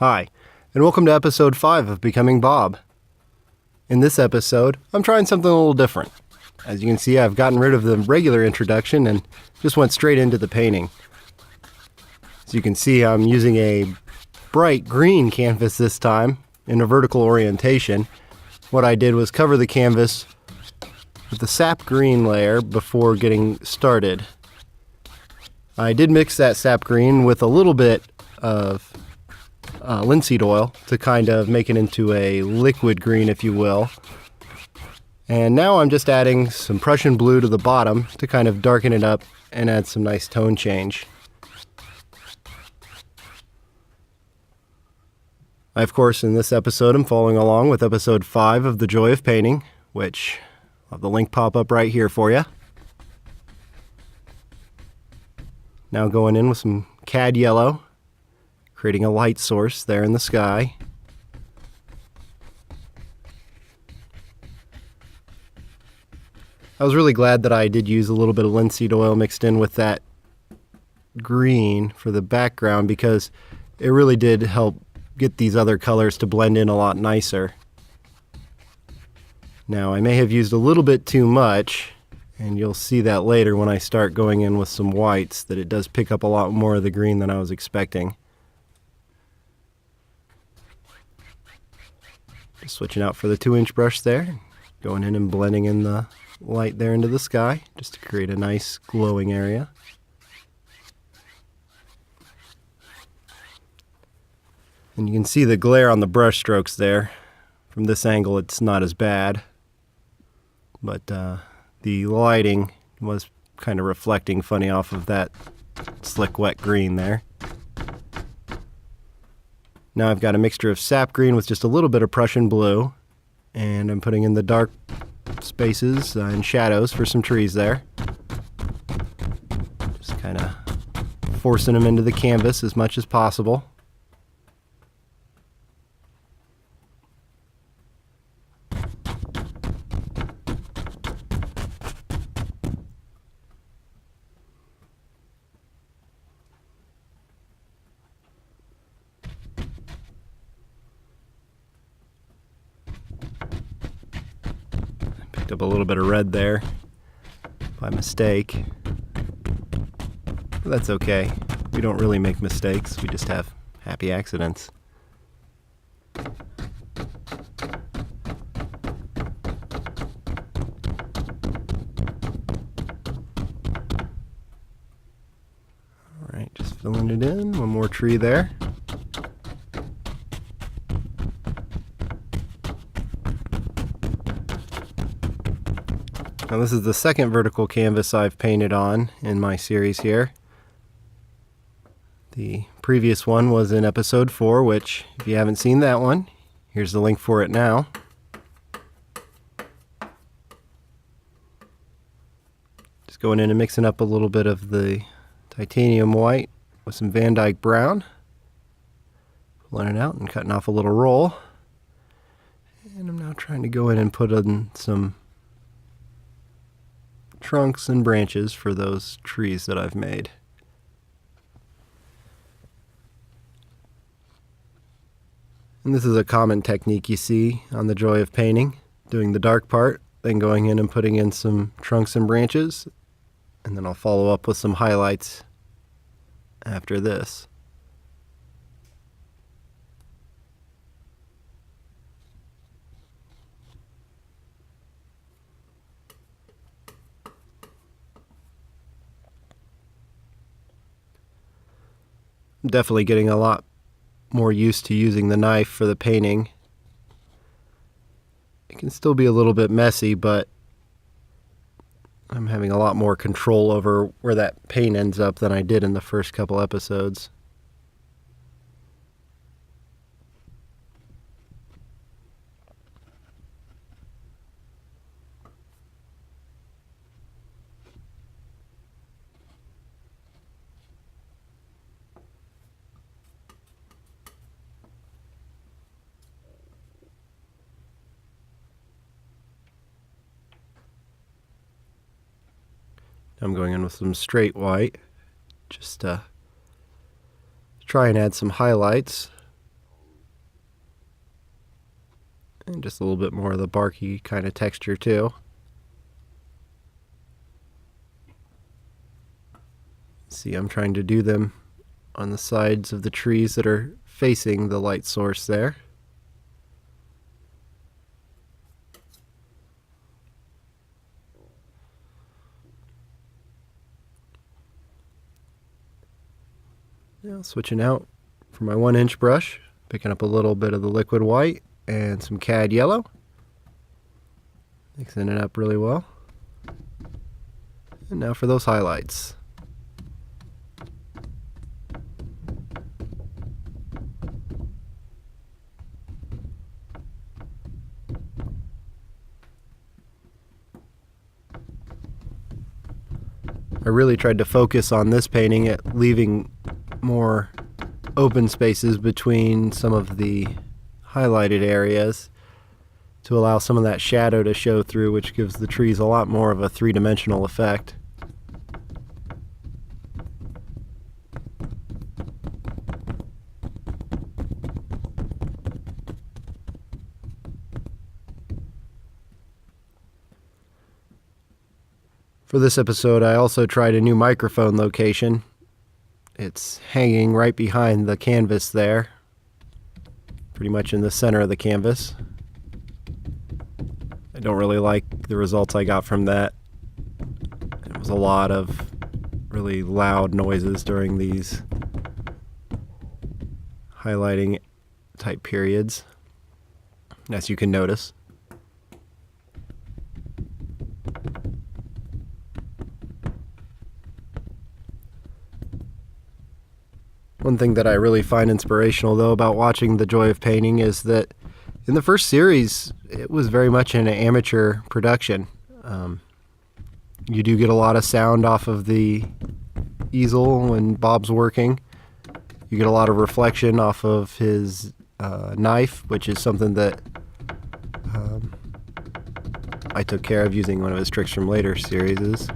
Hi, and welcome to episode 5 of Becoming Bob. In this episode, I'm trying something a little different. As you can see, I've gotten rid of the regular introduction and just went straight into the painting. As you can see, I'm using a bright green canvas this time in a vertical orientation. What I did was cover the canvas with the sap green layer before getting started. I did mix that sap green with a little bit of linseed oil to kind of make it into a liquid green, if you will. And now I'm just adding some Prussian blue to the bottom to kind of darken it up and add some nice tone change. I, of course, in this episode, I'm following along with episode 5 of The Joy of Painting, which I'll have the link pop up right here for you. Now going in with some cad yellow, creating a light source there in the sky. I was really glad that I did use a little bit of linseed oil mixed in with that green for the background, because it really did help get these other colors to blend in a lot nicer. Now, I may have used a little bit too much, and you'll see that later when I start going in with some whites, that it does pick up a lot more of the green than I was expecting. Just switching out for the 2-inch brush there, going in and blending in the light there into the sky, just to create a nice glowing area. And you can see the glare on the brush strokes there. From this angle it's not as bad, but the lighting was kind of reflecting funny off of that slick wet green there. Now I've got a mixture of sap green with just a little bit of Prussian blue, and I'm putting in the dark spaces and shadows for some trees there. Just kind of forcing them into the canvas as much as possible. Up a little bit of red there by mistake. But that's okay. We don't really make mistakes. We just have happy accidents. Alright, just filling it in. One more tree there. Now this is the second vertical canvas I've painted on in my series here. The previous one was in episode 4, which, if you haven't seen that one, here's the link for it now. Just going in and mixing up a little bit of the titanium white with some Van Dyke brown. Pulling it out and cutting off a little roll. And I'm now trying to go in and put in some trunks and branches for those trees that I've made. And this is a common technique you see on The Joy of Painting, doing the dark part, then going in and putting in some trunks and branches, and then I'll follow up with some highlights after this. I'm definitely getting a lot more used to using the knife for the painting. It can still be a little bit messy, but I'm having a lot more control over where that paint ends up than I did in the first couple episodes. I'm going in with some straight white, just to try and add some highlights And just a little bit more of the barky kind of texture too. See, I'm trying to do them on the sides of the trees that are facing the light source there. Now switching out for my 1-inch brush, picking up a little bit of the liquid white and some cad yellow, mixing it up really well. And now for those highlights. I really tried to focus on this painting at leaving more open spaces between some of the highlighted areas to allow some of that shadow to show through, which gives the trees a lot more of a three-dimensional effect. For this episode, I also tried a new microphone location. It's hanging right behind the canvas there, pretty much in the center of the canvas. I don't really like the results I got from that. It was a lot of really loud noises during these highlighting type periods, as you can notice. One thing that I really find inspirational, though, about watching The Joy of Painting is that in the first series, it was very much an amateur production. You do get a lot of sound off of the easel when Bob's working. You get a lot of reflection off of his knife, which is something that I took care of using one of his tricks from later series.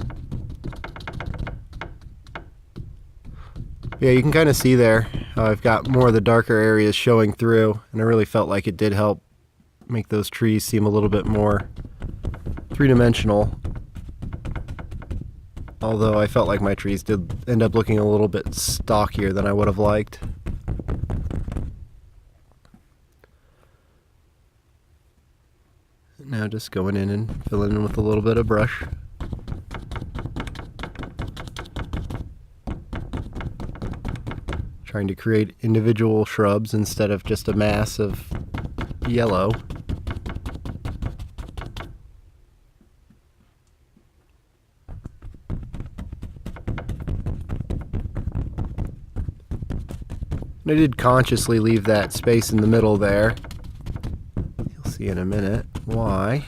Yeah, you can kind of see there how I've got more of the darker areas showing through, and I really felt like it did help make those trees seem a little bit more three-dimensional. Although I felt like my trees did end up looking a little bit stockier than I would have liked. Now just going in and filling in with a little bit of brush. Trying to create individual shrubs instead of just a mass of yellow. And I did consciously leave that space in the middle there. You'll see in a minute why.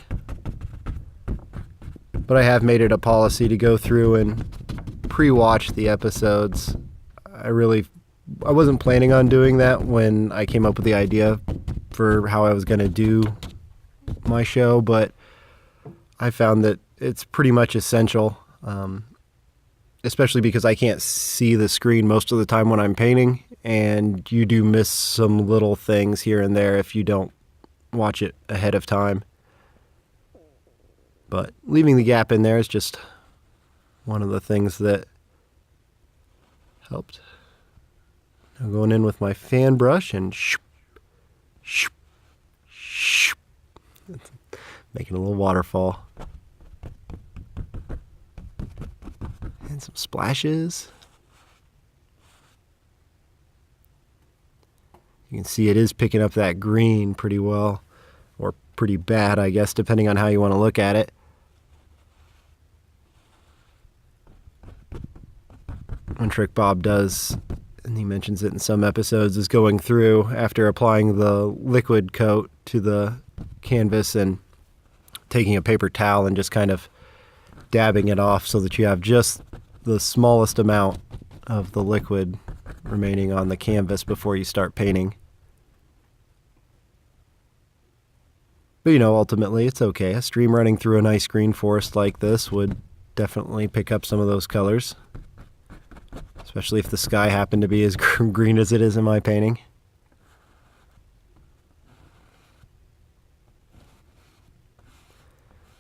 But I have made it a policy to go through and pre-watch the episodes. I wasn't planning on doing that when I came up with the idea for how I was going to do my show, but I found that it's pretty much essential, especially because I can't see the screen most of the time when I'm painting, and you do miss some little things here and there if you don't watch it ahead of time. But leaving the gap in there is just one of the things that helped. Now going in with my fan brush and making a little waterfall. And some splashes. You can see it is picking up that green pretty well, or pretty bad, I guess, depending on how you want to look at it. One trick Bob does, and he mentions it in some episodes, is going through after applying the liquid coat to the canvas and taking a paper towel and just kind of dabbing it off so that you have just the smallest amount of the liquid remaining on the canvas before you start painting. But ultimately it's okay. A stream running through a nice green forest like this would definitely pick up some of those colors, especially if the sky happened to be as green as it is in my painting.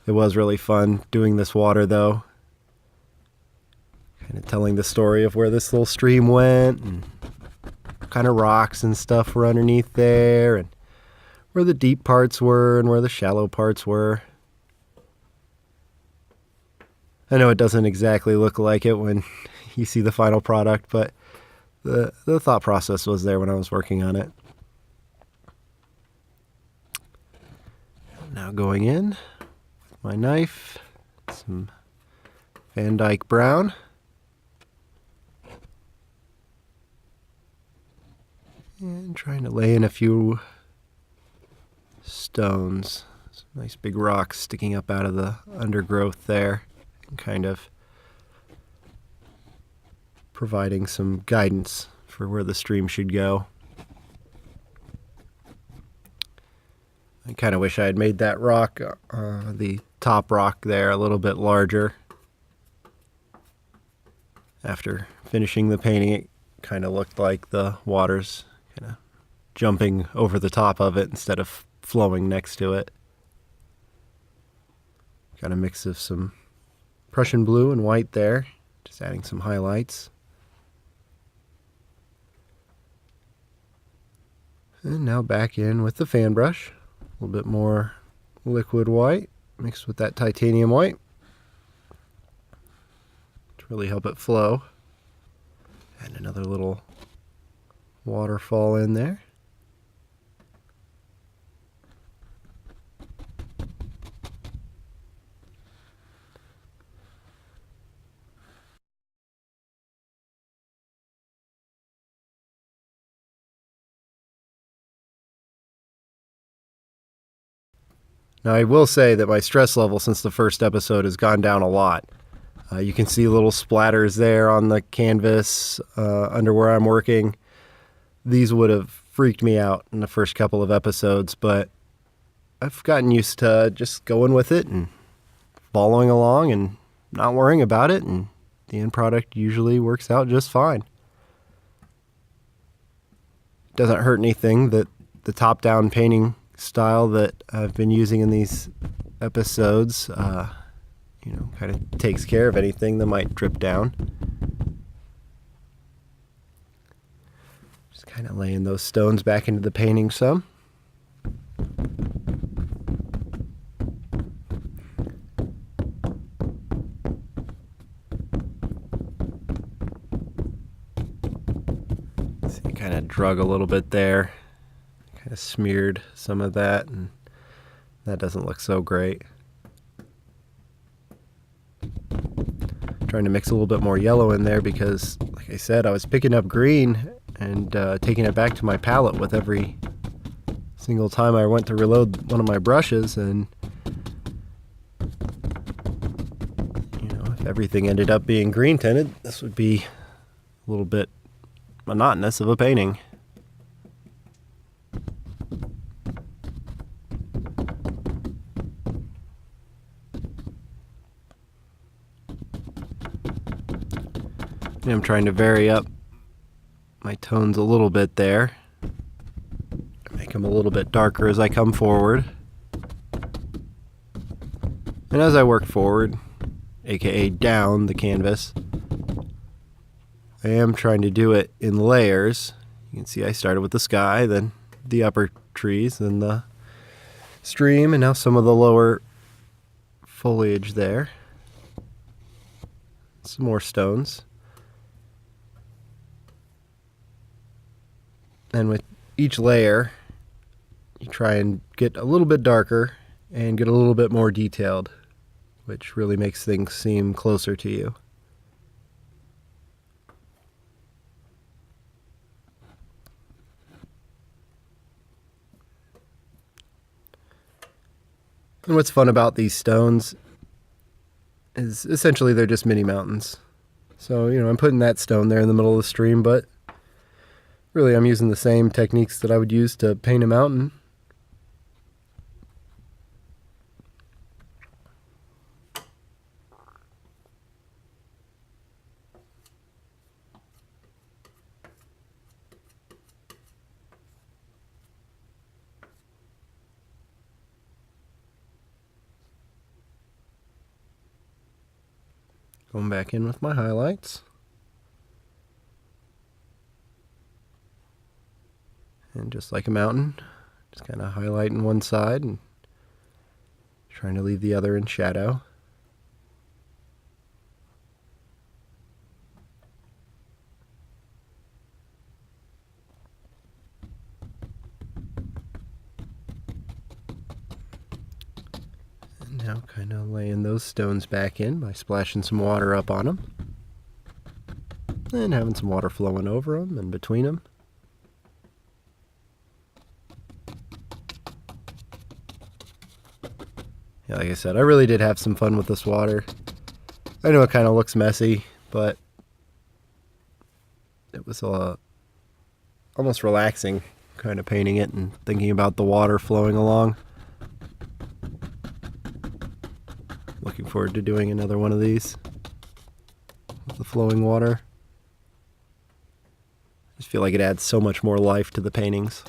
It was really fun doing this water, though. Kind of telling the story of where this little stream went, and what kind of rocks and stuff were underneath there, and where the deep parts were and where the shallow parts were. I know it doesn't exactly look like it when you see the final product, but the thought process was there when I was working on it. Now going in with my knife, some Van Dyke brown. And trying to lay in a few stones. Some nice big rocks sticking up out of the undergrowth there, and kind of providing some guidance for where the stream should go. I kind of wish I had made that rock, the top rock there, a little bit larger. After finishing the painting, it kind of looked like the water's kind of jumping over the top of it instead of flowing next to it. Got a mix of some Prussian blue and white there, just adding some highlights. And now back in with the fan brush, a little bit more liquid white mixed with that titanium white to really help it flow. And another little waterfall in there. Now, I will say that my stress level since the first episode has gone down a lot. You can see little splatters there on the canvas under where I'm working. These would have freaked me out in the first couple of episodes, but I've gotten used to just going with it and following along and not worrying about it, and the end product usually works out just fine. It doesn't hurt anything that the top-down painting style that I've been using in these episodes, kind of takes care of anything that might drip down. Just kind of laying those stones back into the painting some. See, kind of drug a little bit there. Kind of smeared some of that, and that doesn't look so great. Trying to mix a little bit more yellow in there because, like I said, I was picking up green and taking it back to my palette with every single time I went to reload one of my brushes, and if everything ended up being green tinted, this would be a little bit monotonous of a painting. I'm trying to vary up my tones a little bit there. Make them a little bit darker as I come forward. And as I work forward, aka down the canvas, I am trying to do it in layers. You can see I started with the sky, then the upper trees, then the stream, and now some of the lower foliage there. Some more stones. And with each layer, you try and get a little bit darker and get a little bit more detailed, which really makes things seem closer to you. And what's fun about these stones is essentially they're just mini mountains. So, I'm putting that stone there in the middle of the stream, but really, I'm using the same techniques that I would use to paint a mountain. Going back in with my highlights. And just like a mountain, just kind of highlighting one side and trying to leave the other in shadow. And now kind of laying those stones back in by splashing some water up on them. And having some water flowing over them and between them. Yeah, like I said, I really did have some fun with this water. I know it kind of looks messy, but it was almost relaxing kind of painting it and thinking about the water flowing along. Looking forward to doing another one of these with the flowing water. I just feel like it adds so much more life to the paintings.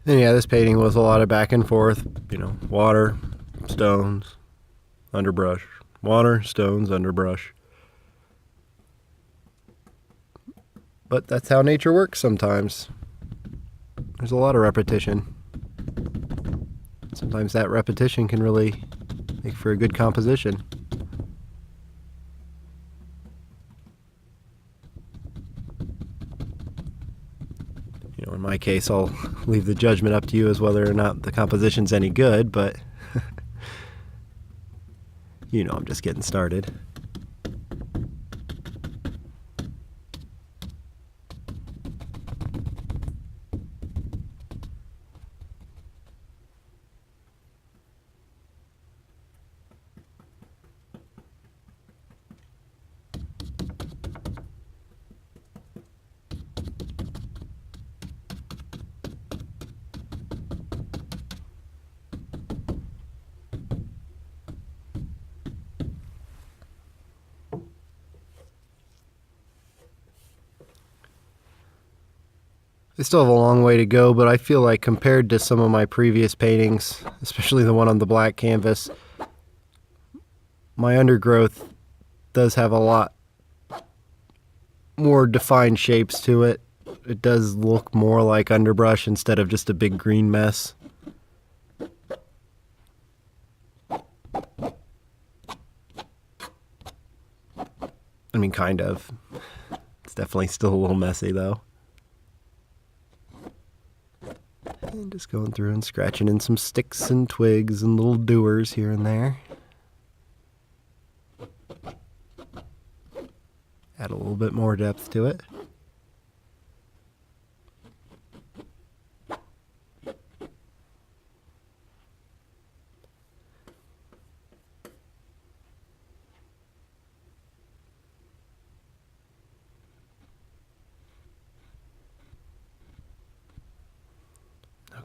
And yeah, this painting was a lot of back and forth, water, stones, underbrush, water, stones, underbrush. But that's how nature works sometimes. There's a lot of repetition. Sometimes that repetition can really make for a good composition. In my case, I'll leave the judgment up to you as whether or not the composition's any good, but I'm just getting started. I still have a long way to go, but I feel like compared to some of my previous paintings, especially the one on the black canvas, my undergrowth does have a lot more defined shapes to it. It does look more like underbrush instead of just a big green mess. I mean, kind of. It's definitely still a little messy, though. And just going through and scratching in some sticks and twigs and little dewars here and there. Add a little bit more depth to it.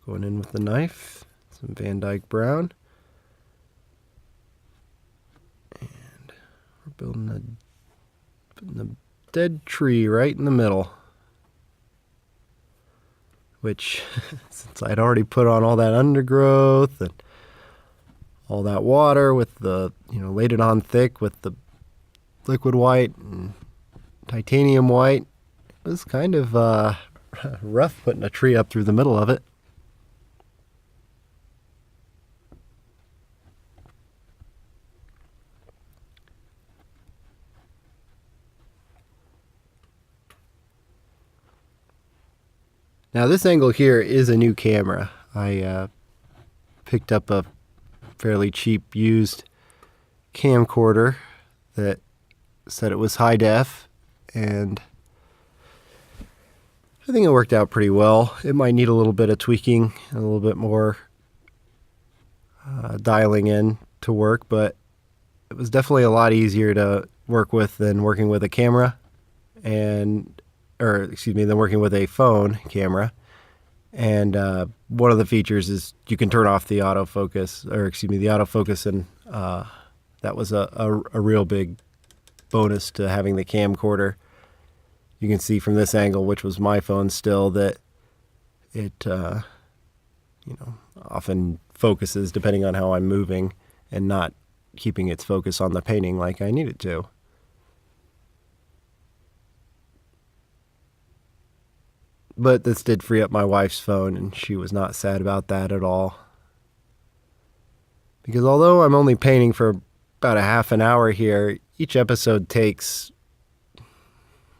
Going in with the knife, some Van Dyke brown, and we're putting a dead tree right in the middle, which since I'd already put on all that undergrowth and all that water with the, laid it on thick with the liquid white and titanium white, it was kind of rough putting a tree up through the middle of it. Now this angle here is a new camera. I picked up a fairly cheap used camcorder that said it was high def, and I think it worked out pretty well. It might need a little bit of tweaking, a little bit more dialing in to work, but it was definitely a lot easier to work with than working with a camera than working with a phone camera. And one of the features is you can turn off the autofocus, and that was a real big bonus to having the camcorder. You can see from this angle, which was my phone still, that it often focuses depending on how I'm moving and not keeping its focus on the painting like I need it to. But this did free up my wife's phone, and she was not sad about that at all. Because although I'm only painting for about a half an hour here, each episode takes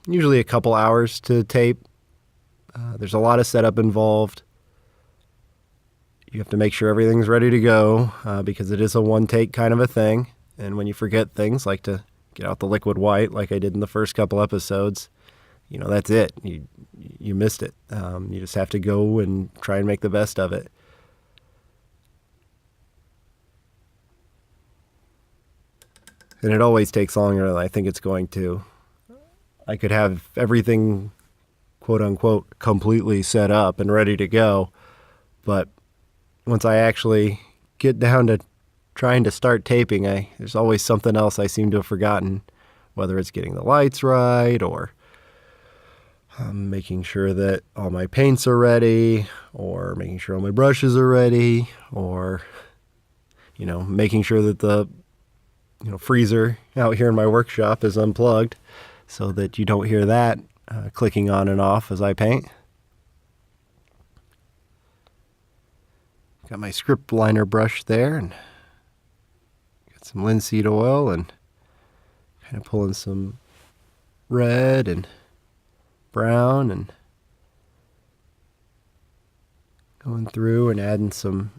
usually a couple hours to tape. There's a lot of setup involved. You have to make sure everything's ready to go because it is a one-take kind of a thing. And when you forget things, like to get out the liquid white like I did in the first couple episodes, that's it. You missed it. You just have to go and try and make the best of it. And it always takes longer than I think it's going to. I could have everything, quote unquote, completely set up and ready to go, but once I actually get down to trying to start taping, there's always something else I seem to have forgotten, whether it's getting the lights right or making sure that all my paints are ready, or making sure all my brushes are ready, or making sure that the freezer out here in my workshop is unplugged so that you don't hear that clicking on and off as I paint. Got my script liner brush there, and got some linseed oil, and kind of pulling some red and brown, and going through and adding some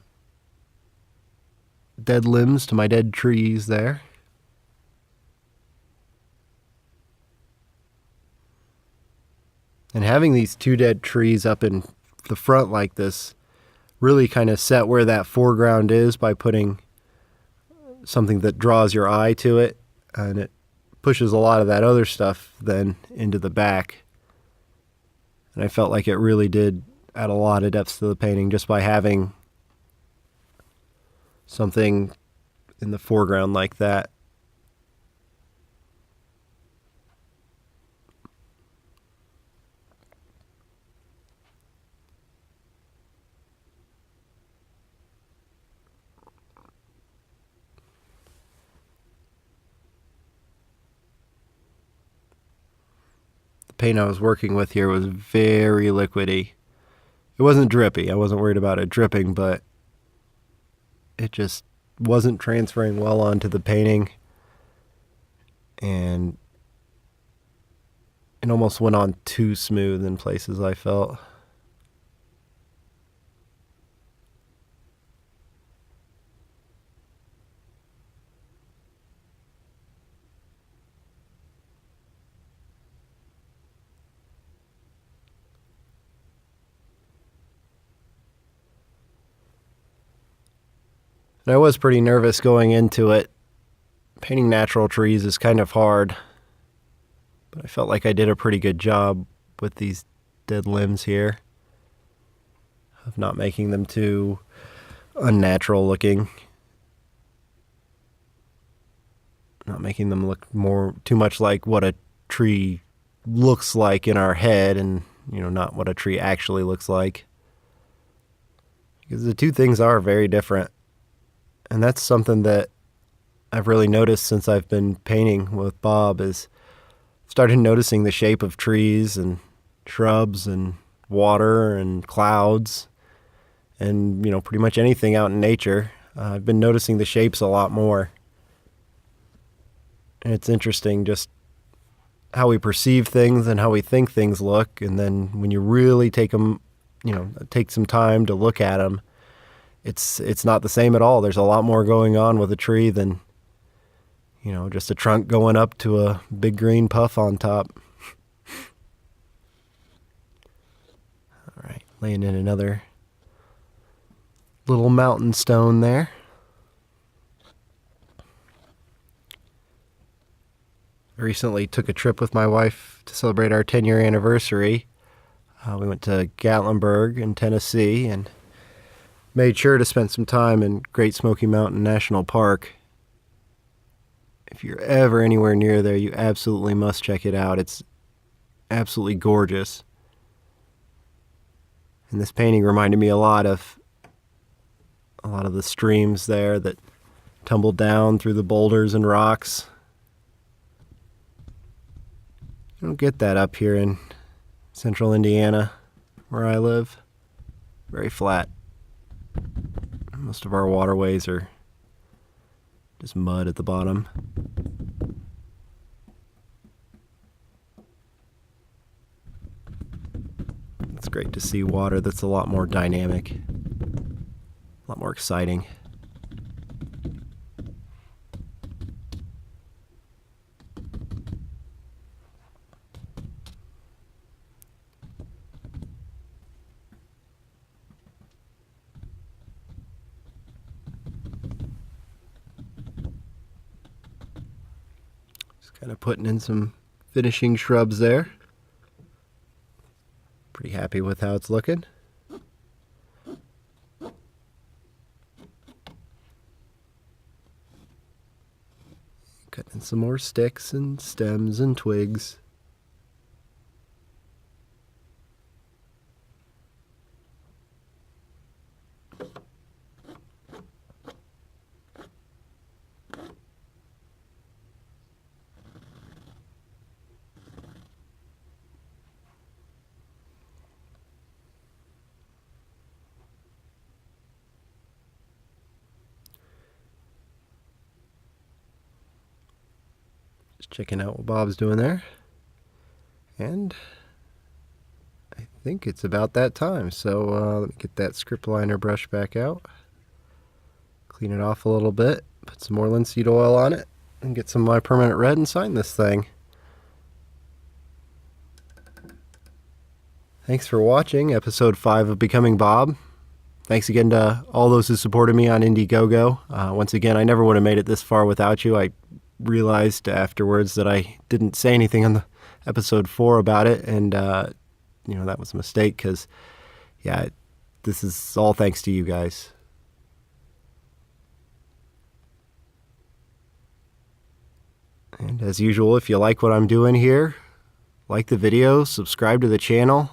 dead limbs to my dead trees there. And having these two dead trees up in the front like this really kind of set where that foreground is by putting something that draws your eye to it, and it pushes a lot of that other stuff then into the back. And I felt like it really did add a lot of depth to the painting just by having something in the foreground like that. Paint I was working with here was very liquidy. It wasn't drippy. I wasn't worried about it dripping, but it just wasn't transferring well onto the painting, and it almost went on too smooth in places, I felt. And I was pretty nervous going into it. Painting natural trees is kind of hard, but I felt like I did a pretty good job with these dead limbs here of not making them too unnatural looking, not making them look too much like what a tree looks like in our head, and not what a tree actually looks like, because the two things are very different. And that's something that I've really noticed since I've been painting with Bob, is started noticing the shape of trees and shrubs and water and clouds and, pretty much anything out in nature. I've been noticing the shapes a lot more. And it's interesting just how we perceive things and how we think things look. And then when you really take some time to look at them, it's not the same at all. There's a lot more going on with a tree than, just a trunk going up to a big green puff on top. All right, laying in another little mountain stone there. I recently took a trip with my wife to celebrate our 10-year anniversary. We went to Gatlinburg in Tennessee and made sure to spend some time in Great Smoky Mountain National Park. If you're ever anywhere near there, you absolutely must check it out. It's absolutely gorgeous. And this painting reminded me a lot of the streams there that tumble down through the boulders and rocks. You don't get that up here in central Indiana, where I live. Very flat. Most of our waterways are just mud at the bottom. It's great to see water that's a lot more dynamic, a lot more exciting. Kind of putting in some finishing shrubs there. Pretty happy with how it's looking. Cutting in some more sticks and stems and twigs. Just checking out what Bob's doing there. And I think it's about that time. So let me get that script liner brush back out. Clean it off a little bit. Put some more linseed oil on it. And get some of my permanent red and sign this thing. Thanks for watching episode 5 of Becoming Bob. Thanks again to all those who supported me on Indiegogo. Once again, I never would have made it this far without you. I realized afterwards that I didn't say anything on the episode 4 about it, and that was a mistake, because this is all thanks to you guys. And as usual, if you like what I'm doing here, like the video, subscribe to the channel,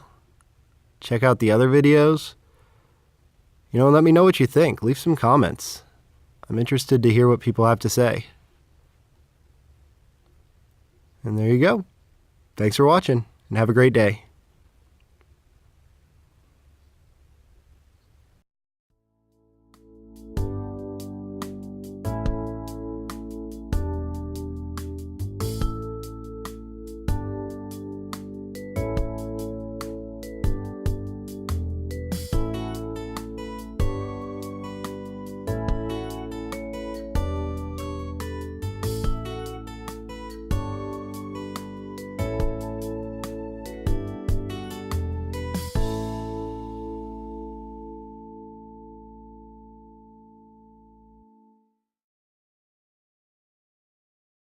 check out the other videos, and let me know what you think. Leave some comments. I'm interested to hear what people have to say. And there you go. Thanks for watching, and have a great day.